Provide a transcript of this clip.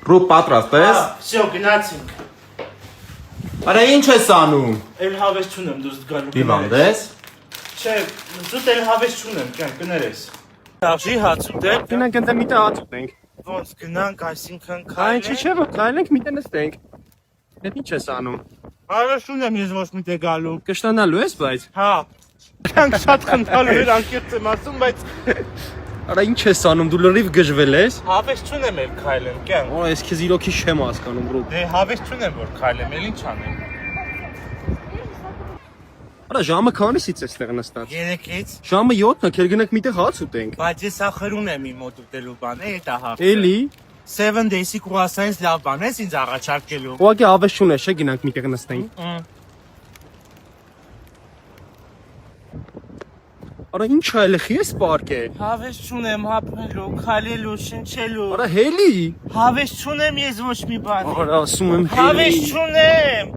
Բրո պատրաստ ես։ Всё, գնացինք։ Արա ինչ ես անում։ Էլ հավես չունեմ դուս գալու։ Հիվանդ ես։ Չէ, դուս էլ հավես չունեմ, կան կներես։ Դավժի հաց ուտել։ Գնանք ընդ միտը հաց ուտենք։ Ոնց գնանք, այսինքն Այն չի չէ, որ քայլենք միտը նստենք։ Դե ինչ ես անում։ Հավես չունեմ ես ոչ մի տեղ գալու։ Կշտանալու ես, բայց։ Հա։ Դրանք շատ խնդալու էր անկեղծ եմ ասում, բայց Արա ինչ ես անում, դու լրիվ գժվել ես։ հավես չունեմ էլ քայլեմ, կան։ Օ, ես քեզ իրոքի չեմ հասկանում, բրո։ Դե հավես չունեմ որ քայլեմ, էլ ինչ անեմ։ Արա ժամը քանիսից է ստեղ նստած։ 3-ից, Ժամը 7-ն է, քեր գնանք միտը հաց ուտենք։ բայց ես ախր ունեմ իմ մոտ ուտելու բան, դա հա։ Էլի, 7 days-ի կրուասանից լավ բան ես ինձ առաջարկելու։ ուղղակի հավես չունես, չէ, գնանք միտեղ նստենք։ Արա ինչ այլխի ես պարկե։ Հավես չունեմ հապելու, քայլելու, շնչելու։ Արա հելի։ Հավես չունեմ ես ոչ մի բան։ Արա ասում եմ հելի։ Հավես չունեմ։